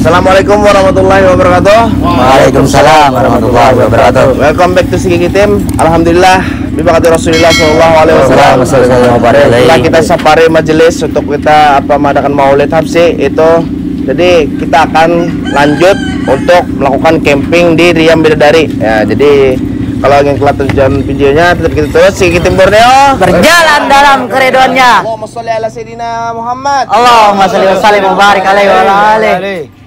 Assalamualaikum warahmatullahi wabarakatuh. Waalaikumsalam warahmatullahi wabarakatuh. Welcome back to Sigigi Team. Alhamdulillah, bibakati Rasulullah Sallallahu Alaihi Wasallam. Setelah kita safari majelis untuk kita mengadakan Maulid Habsi itu, jadi kita akan lanjut untuk melakukan camping di Riam Bidadari. Ya, jadi kalau ingin kelihatan tujuan videonya, tetap kita terus Sigigi Team Borneo Berjalan dalam keriduannya. Allahumma sholli ala Sayyidina Muhammad. Allahumma sholli wa sallim wa barik alaihi wa ala alihi.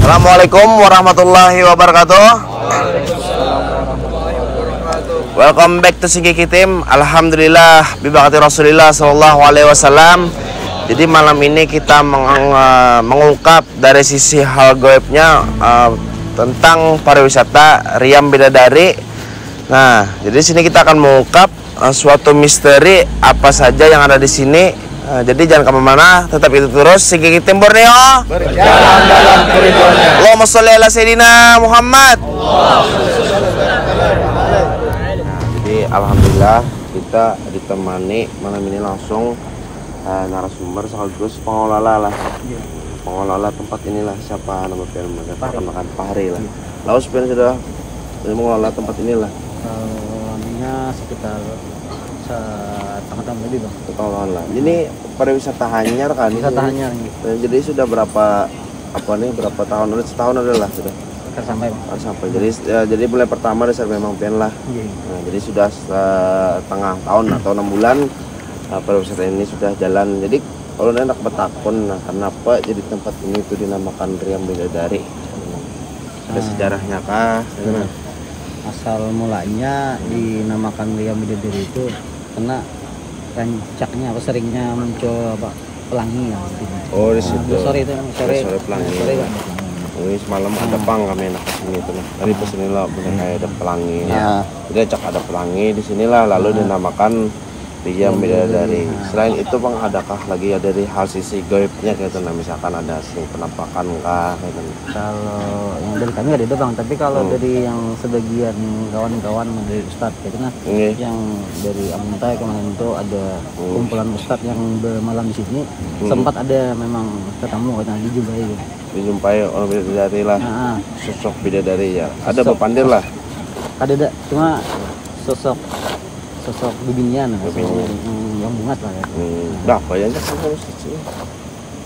Assalamualaikum warahmatullahi wabarakatuh. Welcome back to Sigigi Team. Alhamdulillah, bibakati Rasulullah Sallallahu Alaihi Wasallam. Jadi malam ini kita mengungkap dari sisi hal goibnya tentang pariwisata Riam Bidadari. Nah, jadi sini kita akan mengungkap suatu misteri apa saja yang ada di sini. Jadi jangan kemana-mana, tetap itu terus Sigigi Team Borneo Berjalan dalam keriduannya. Allahumma sholli ala Sayyidina Muhammad. Jadi alhamdulillah kita ditemani malam ini langsung narasumber sekaligus pengelola tempat inilah. Siapa nama film mereka? Makan Fahri lah. Lalu sebenarnya sudah mengelola tempat inilah. Ininya sekitar setengah tahun lebih bang. Tahun lah. Ini pariwisata Hanyar kan? Wisata Hanyar gitu. Jadi sudah berapa tahun? Setahun adalah sudah. Sampai bang. Sampai. Jadi mulai pertama dasar memang pian lah. Iya. Nah, jadi sudah setengah tahun atau 6 bulan pariwisata ini sudah jalan. Jadi kalau enak bertakun, nah kenapa jadi tempat ini itu dinamakan Riam Bidadari? Ada sejarahnya kah? Asal mulanya dinamakan Riam Bidadari itu karena rancaknya seringnya muncul pelangi ya. Oh, di situ. Sore itu sore pelangi. Ini semalam ada pang kami enak kesini tuh. Tadi kesinilah bener kayak ada pelangi. Ya. Jadi acak ada pelangi di sinilah lalu dinamakan dia bidadari. Selain itu bang, adakah lagi ya dari hal sisi gaibnya kayak itu? Nah, misalkan ada sing penampakan kah kayak gitu? Kalau yang dari kami nggak ada bang, tapi kalau dari yang sebagian kawan-kawan dari Ustadz kayak gitu, yang dari Amuntai kemarin itu ada kumpulan Ustadz yang bermalam di sini, sempat ada memang ketemu katanya dijumpai gitu. Dijumpai orang bidadari lah, sosok bidadari ya. Ada bepandir lah. Ada cuma sosok bibinnya yang bungat lah ya. Berapa ya sama sih?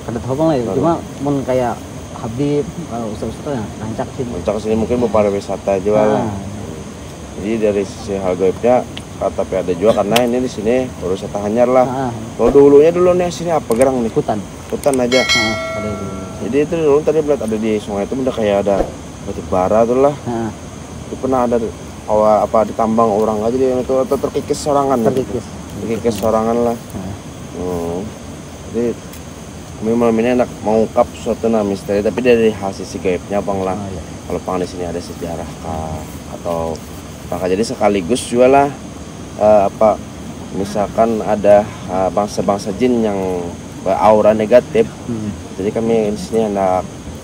Kada tahu bang lah ya. Cuma mun kayak Habib kalau ustaz-ustaz ya rancak sih. Rancak sini mungkin berpariwisata juga lah. Jadi dari sisi hal gaibnya tapi ada juga karena ini di sini wisata Hanyar lah. Kalau dulunya nih sini apa gerang nih? Hutan aja. Jadi itu dulu tadi melihat ada di sungai itu udah kayak ada batu bara tuh lah. Itu pernah ada apa ditambang orang aja dia itu atau terkikis sorangan lah. Jadi kami malam ini enak mengungkap suatu misteri tapi dari hasil sisi gaibnya bang lah. Kalau bang di sini ada sejarah kah atau apakah jadi sekaligus juga lah apa misalkan ada bangsa-bangsa jin yang aura negatif. Jadi kami di sini hendak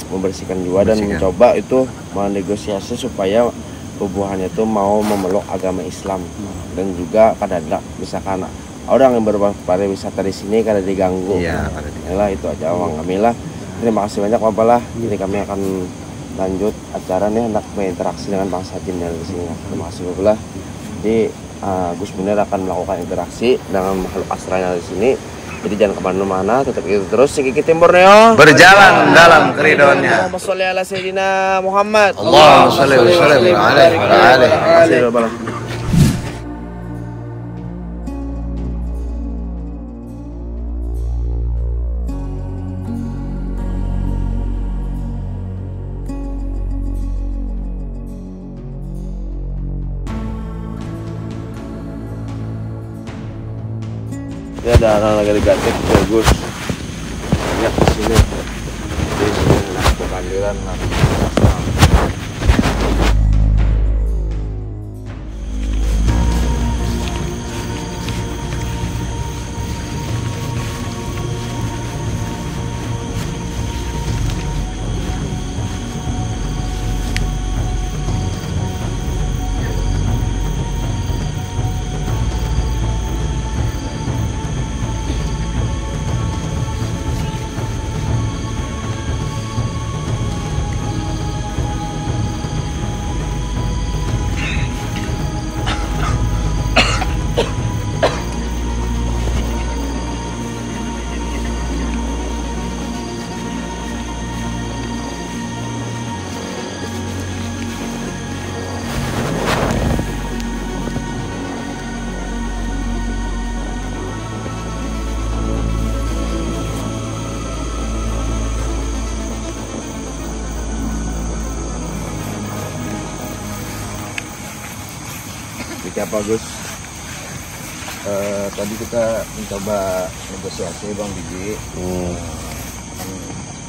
membersihkan juga dan mencoba itu menegosiasi supaya tubuhannya itu mau memeluk agama Islam dan juga kadang-kadang misalkan orang yang berpariwisata di sini kada diganggu. Lah itu aja uang kami lah. Terima kasih banyak Bapak lah. Jadi kami akan lanjut acara nih hendak berinteraksi dengan bangsa jin yang di sini. Terima kasih Bapak lah. Jadi Gus Munir akan melakukan interaksi dengan makhluk astralnya di sini. Jadi jangan kemana-mana, tetap itu terus Sikiki Timur Neo berjalan dalam keridhoannya. Allahumma sholli ala sayyidina Muhammad. Allahumma sholli wa sallim alaihi. Ya ada orang lagi negatif bagus banyak di sini di sini nah kebandiran lah. Apa Gus? Tadi kita mencoba negosiasi Bang Biji.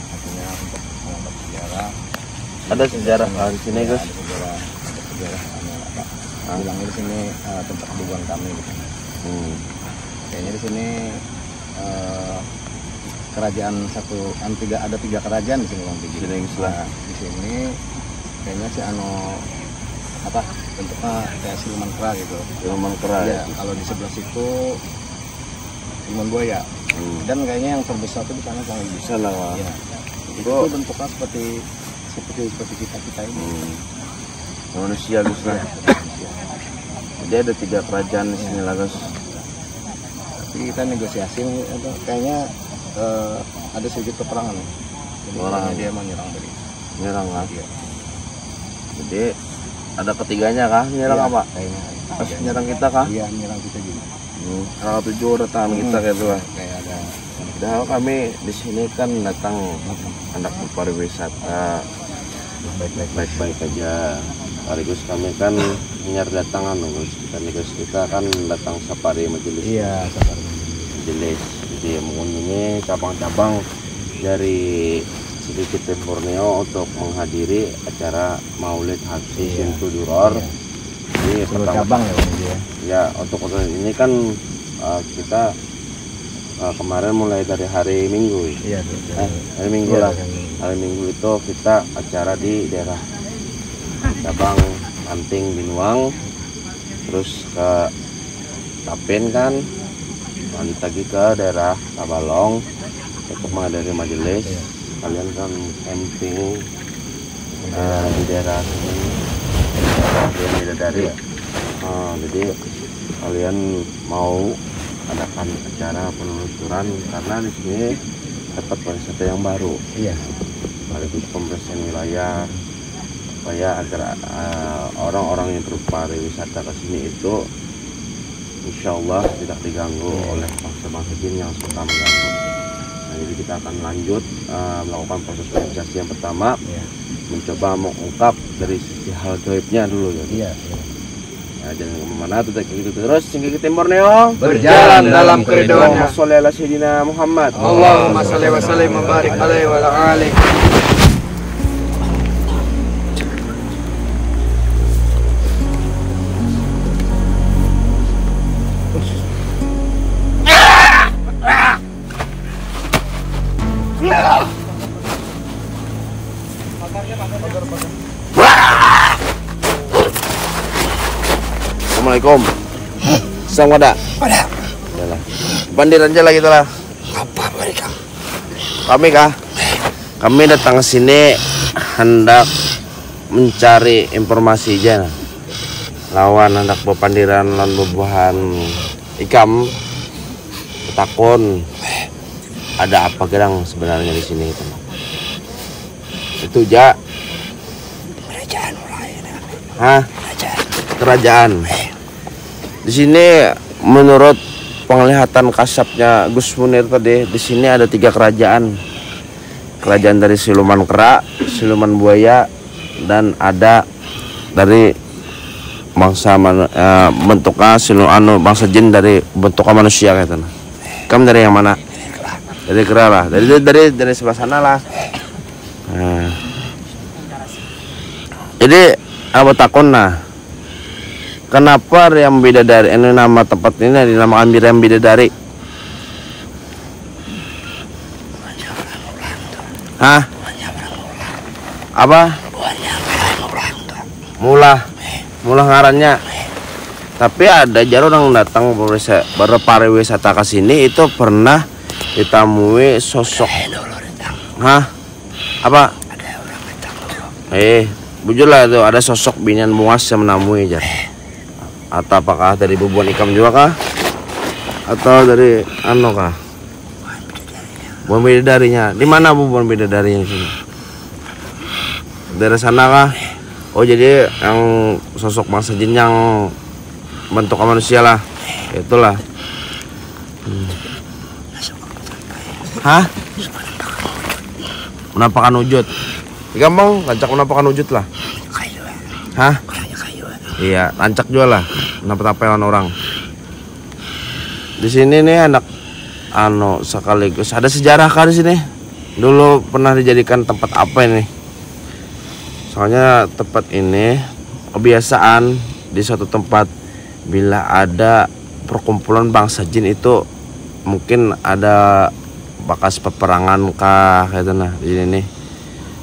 Artinya untuk mengangkat sejarah. Ada sejarah di sini Gus? Ada sejarah. Bilangnya di sini tempat hubungan kami. Gitu. Kayaknya di sini kerajaan ada tiga kerajaan di sini Bang Biji. Di sini kayaknya si bentuknya kayak siluman kera gitu. Siluman kera ya. Kalau di sebelah situ siluman buaya. Dan kayaknya yang terbesar itu di sana Bang Biji. Bisa lah. Ya. Itu bentuknya seperti kita ini. Manusia Gus lah. Jadi ada tiga kerajaan di sini lah Gus. Tapi kita negosiasi kayaknya ada sedikit peperangan. Jadi dia menyerang tadi. Menyerang lah. Ya. Jadi ada ketiganya kah? Menyerang apa? Kayaknya. Pas menyerang kita kah? Iya, menyerang kita juga. Kalau tujuh datang kita kayak gitu lah. Kayak ada. Padahal kami di sini kan datang hendak berpariwisata. Baik-baik aja. Sekaligus kami kan menyar datangan Gus. Kita kan datang safari majelis. Iya, safari majelis. Jadi mengunjungi cabang-cabang dari Sikikitip Borneo untuk menghadiri acara Maulid Haji Sintu Duror. Ini pertama cabang ya Bang ya. Ya, untuk ini kan kita kemarin mulai dari hari Minggu. Iya, hari Minggu lah. Hari Minggu itu kita acara di daerah cabang Anting Binuang, terus ke Tapen kan, lanjut lagi ke daerah Tabalong untuk menghadiri majelis. Kalian kan camping di daerah sini, yang Bidadari. Jadi kalian mau adakan acara penelusuran karena di sini tempat pariwisata yang baru. Iya. Sekaligus pembersihan wilayah supaya agar orang-orang yang berpariwisata ke sini itu insya Allah tidak diganggu oleh bangsa-bangsa jin yang suka mengganggu. Nah, jadi kita akan lanjut melakukan proses verifikasi yang pertama, mencoba mengungkap dari sisi hal gaibnya dulu ya. Iya. Ya, jangan kemana-mana, tetap gitu terus. Sikikitip Borneo berjalan dalam keriduannya. Allahumma sholli ala sayyidina Muhammad. Allahumma sholli wa sallim wa barik alaihi wa ala alihi. Assalamualaikum. Sang wada. Pada Yalah. Bandir aja lah kita lah. apa mereka? Kami kah? Kami datang ke sini hendak mencari informasi aja. Lawan hendak bepandiran lan bebuahan ikam. Takon ada apa gerang sebenarnya di sini itu. Itu ja. Kerajaan mulai. Hah? Kerajaan. Kerajaan. Di sini menurut penglihatan kasapnya Gus Munir tadi, di sini ada 3 kerajaan. Kerajaan dari siluman kera, siluman buaya, dan ada dari bangsa bentuknya bangsa jin dari bentuknya manusia gitu. Kamu dari yang mana? Dari kera lah. Dari sebelah sana lah. Nah. Jadi apa takon nah? Kenapa Riam Bidadari ini nama tempat ini dinamakan Riam Bidadari? Hah? Apa? Mula ngarannya. Tapi ada jarang orang datang berpariwisata ke sini itu pernah ditemui sosok. Hah? Apa? Bujurlah itu ada sosok binyan muas yang menemui aja. Atau apakah dari bubuan ikam juga kah? Atau dari ano kah? Bubuan bidadarinya. Di mana bubuan bidadarinya sini? Dari sana kah? Oh jadi yang sosok bangsa jin yang bentuk manusia lah. Itulah. Hah? Menampakkan wujud. Gampang, lancak menampakkan wujud lah. Hah? Iya, lancak juga lah. Nampak-nampakan orang. Di sini nih anak sekaligus ada sejarah kah di sini? Dulu pernah dijadikan tempat apa ini? Soalnya tempat ini kebiasaan di suatu tempat bila ada perkumpulan bangsa jin itu mungkin ada bekas peperangan kah kayak itu nah di sini nih.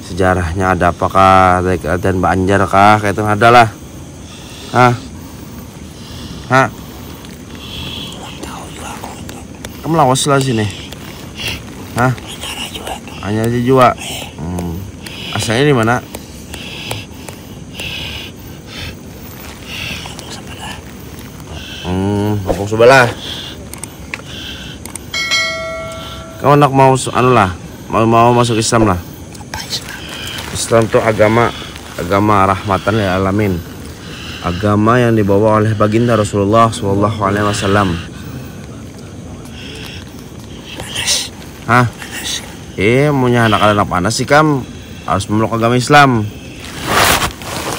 Sejarahnya ada apakah dari keadaan Banjar kah kayak itu ada lah. Hah? Kamu lawas lah sini. Hah? Hanya aja juga. Asalnya di mana? Kampung sebelah. Kamu nak mau mau masuk Islam lah. Islam itu agama rahmatan lil alamin. Agama yang dibawa oleh baginda Rasulullah SAW. Hah? Maunya anak-anak panas sih kam harus memeluk agama Islam.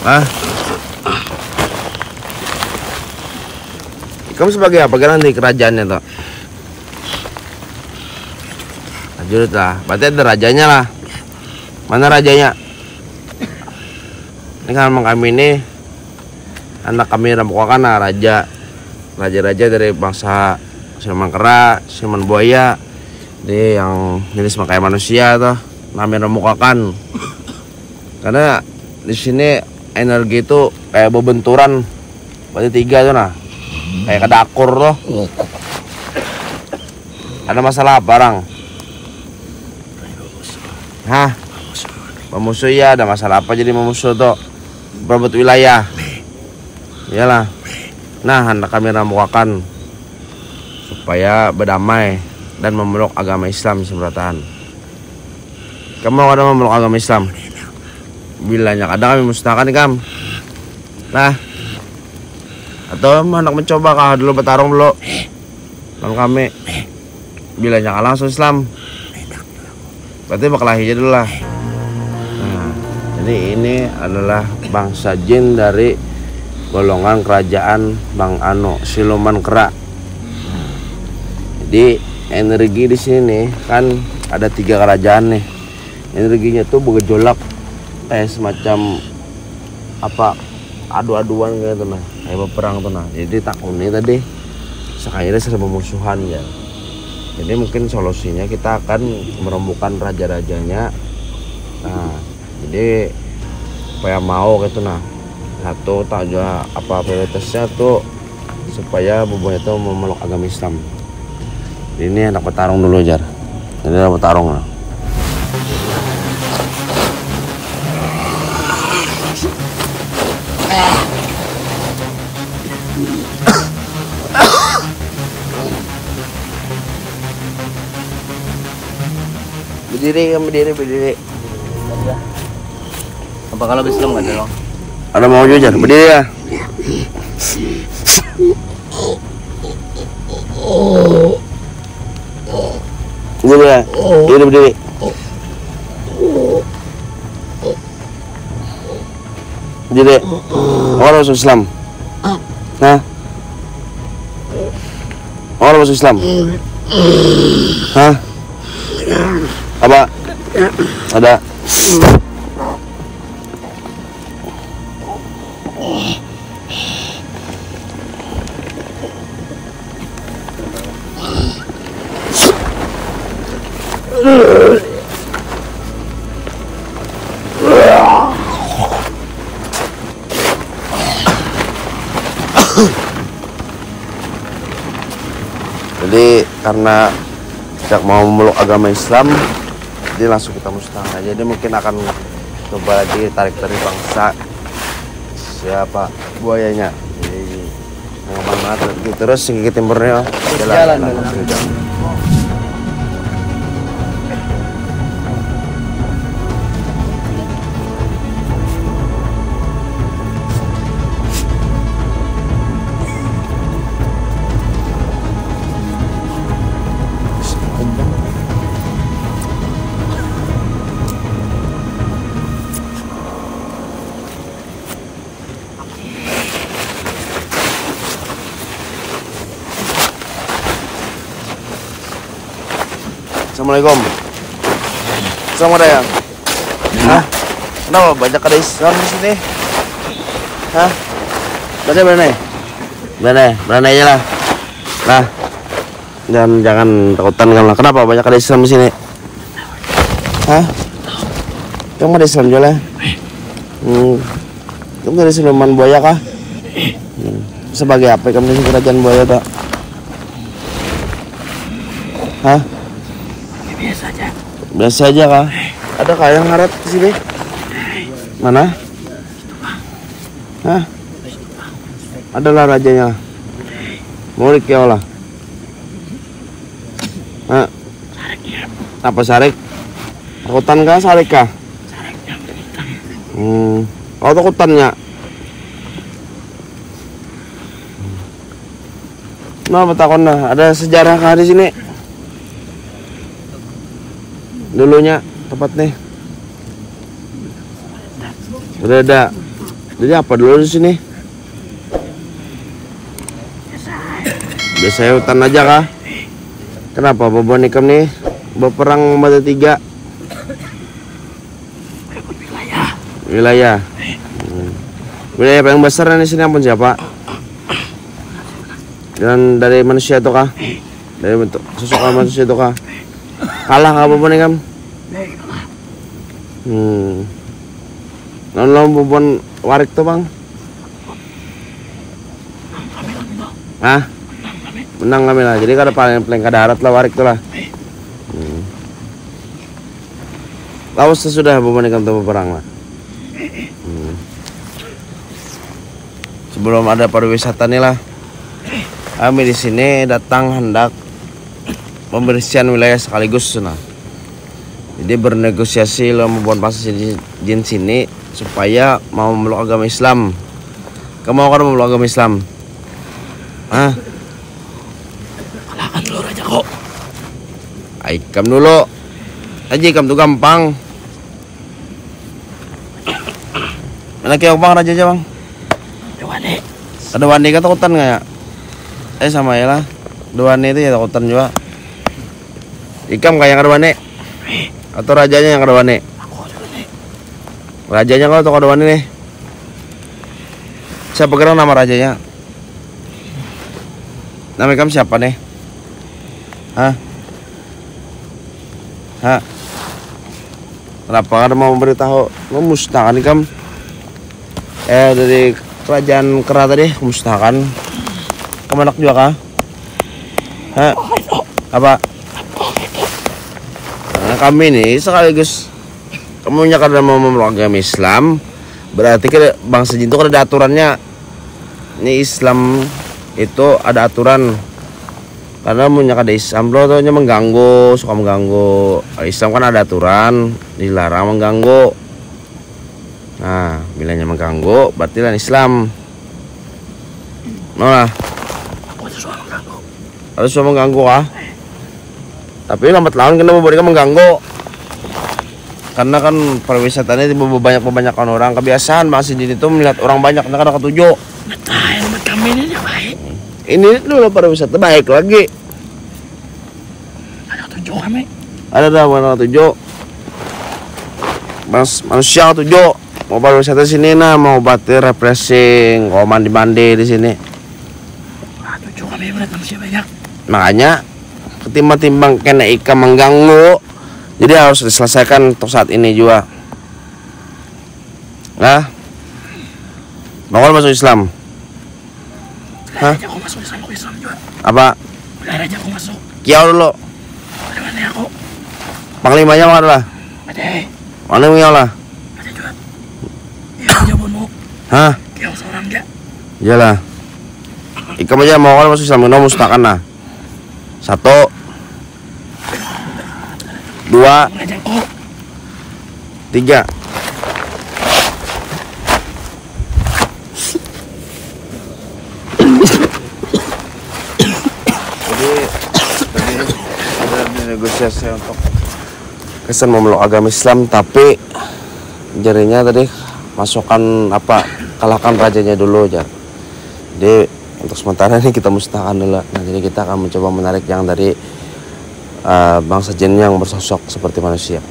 Hah? Kamu sebagai apa kan di kerajaannya toh? Prajurit lah. Berarti ada rajanya lah. Mana rajanya? Ini kan kami ini anak kami Rambukakan raja dari bangsa siluman kera, siluman buaya. Ini yang jenis kayak manusia tuh, namanya Rambukakan. Karena di sini energi itu kayak berbenturan, berarti 3 tuh nah, kayak kedakur tuh. Ada masalah barang? Hah? Memusuh ya, ada masalah apa jadi memusuh tuh? Berebut wilayah. Iyalah. Nah, hendak kami Rambukakan supaya berdamai dan memeluk agama Islam seberatan. Kamu ada memeluk agama Islam? Bilanya kadang kami musnahkan kam. Nah, atau hendak mencoba kah dulu bertarung dulu? Lawan kami. Bilanya kalah langsung Islam. Berarti bakal aja dulu lah. Nah, jadi ini adalah bangsa jin dari golongan kerajaan Bang Ano, siluman kera. Jadi energi di sini nih kan ada 3 kerajaan nih. Energinya tuh bergejolak kayak semacam apa adu-aduan gitu nah, kayak perang tuh nah. Jadi takut nih tadi sekalinya serba musuhan ya. Jadi mungkin solusinya kita akan merembukan raja-rajanya. Nah, jadi supaya mau gitu nah. Satu tak juga apa prioritasnya tuh supaya bubuhnya tuh memeluk agama Islam. Ini anak bertarung dulu jar. Ini anak bertarung lah. Berdiri. Apa kalau Islam nggak ada loh? Ada mau jar, berdiri ya. Berdiri. Berdiri. Orang masuk Islam. Nah. Orang masuk Islam. Hah? Apa? Ada. Jadi karena tidak mau memeluk agama Islam, jadi langsung kita musnahkan. Jadi mungkin akan coba lagi tarik dari bangsa siapa buayanya. Jadi mana terus segi timurnya jalan. Assalamualaikum. Selamat datang. Hah? Kenapa banyak ada Islam di sini? Hah? Berani aja lah. Nah, jangan takutan kan lah. Kenapa banyak ada Islam di sini? Hah? Kamu ada Islam juga lah? Kamu dari siluman buaya kah? Sebagai apa kamu di kerajaan buaya tak? Hah? Biasa aja kah? Ada kah yang ngaret di sini? Mana? Hah? Adalah rajanya. Murid ya Allah. Hah? Apa sarik? Takutan kah? Sarik kah? Kau takutannya? Kenapa takutnya? Ada sejarah kah di sini? Dulunya tempat nih. Udah ada. Jadi apa dulu di sini? Biasa hutan aja kah? Kenapa Bobo Nikam nih berperang pada 3? Wilayah. Wilayah paling besar di sini ampun siapa? Dan dari manusia itu kah? Dari bentuk sosok manusia itu kah? Kalah apa pun nih kam? Non bubon warik tuh bang? Ah? Menang kami lah. Jadi kada paling ke darat lah warik tuh lah. Lawas sesudah bubon ikam tuh perang lah. Sebelum ada pariwisata nih lah, kami di sini datang hendak pembersihan wilayah sekaligus nah. Jadi bernegosiasi lah membuat pasar di sini supaya mau memeluk agama Islam. Kamu mau kan memeluk agama Islam? Ah? Kalahkan dulu raja kok. Ikam dulu. Aja ikam tuh gampang. Mana kaya bang raja aja bang? Dewane. Ada wani kan takutan nggak ya? Sama ya lah. Dua wani itu ya takutan juga. Ikam kayak yang ada wani? Atau rajanya yang ada wani? Aku ada wani. Rajanya kalau tuh ada wani nih. Siapa kira nama rajanya? Nama ikam siapa nih? Hah? Hah? Kenapa kada mau memberitahu? Memusnahkan ikam? Dari kerajaan Kera tadi memusnahkan. Kemenak juga kah? Hah? Apa? Nah, kami nih sekaligus kamu kada mau memeluk agama Islam, berarti kada bangsa jin itu kada ada aturannya. Ini Islam itu ada aturan. Karena punya kada Islam lo tuh mengganggu, suka mengganggu. Islam kan ada aturan, dilarang mengganggu. Nah, bilanya mengganggu, berarti lah Islam. Nah, Aku ada suara mengganggu. harus suka mengganggu kah? Tapi lambat laun kena memberikan mengganggu. Karena kan pariwisatanya banyak orang. Kebiasaan bangsa jin itu melihat orang banyak, karena kada ketujuh. Matahin tempat kami ini ya baik. Ini dulu pariwisata baik lagi. Ada tujuh kami. Ada dah mana ketujuh. Manusia ketujuh. Mau pariwisata sini nah, mau batir refreshing, mau mandi di sini. Tujuh kami berat manusia banyak. Makanya ketimbang kena ikan mengganggu, jadi harus diselesaikan untuk saat ini juga. Nah, mau masuk Islam? Hah? Raja aku masuk Islam, aku Islam juga. Apa? Raja aku masuk. Kiau dulu. Dewane aku. Panglimanya mana lah? Ada. Mana yang lah? Ada juga. Ya raja bunmu. Hah? Kau seorang dia. Iyalah. Ikam aja mau masuk Islam, kita musnahkan lah. 1, 2, Raja aku. 3. Jadi ada negosiasi untuk kesan memeluk agama Islam, tapi jarinya tadi masukkan apa, kalahkan rajanya dulu aja. Jadi untuk sementara ini kita musnahkan dulu. Nah, jadi kita akan mencoba menarik yang dari bangsa jin yang bersosok seperti manusia.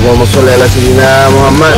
Allahumma sholli ala sayyidina Muhammad.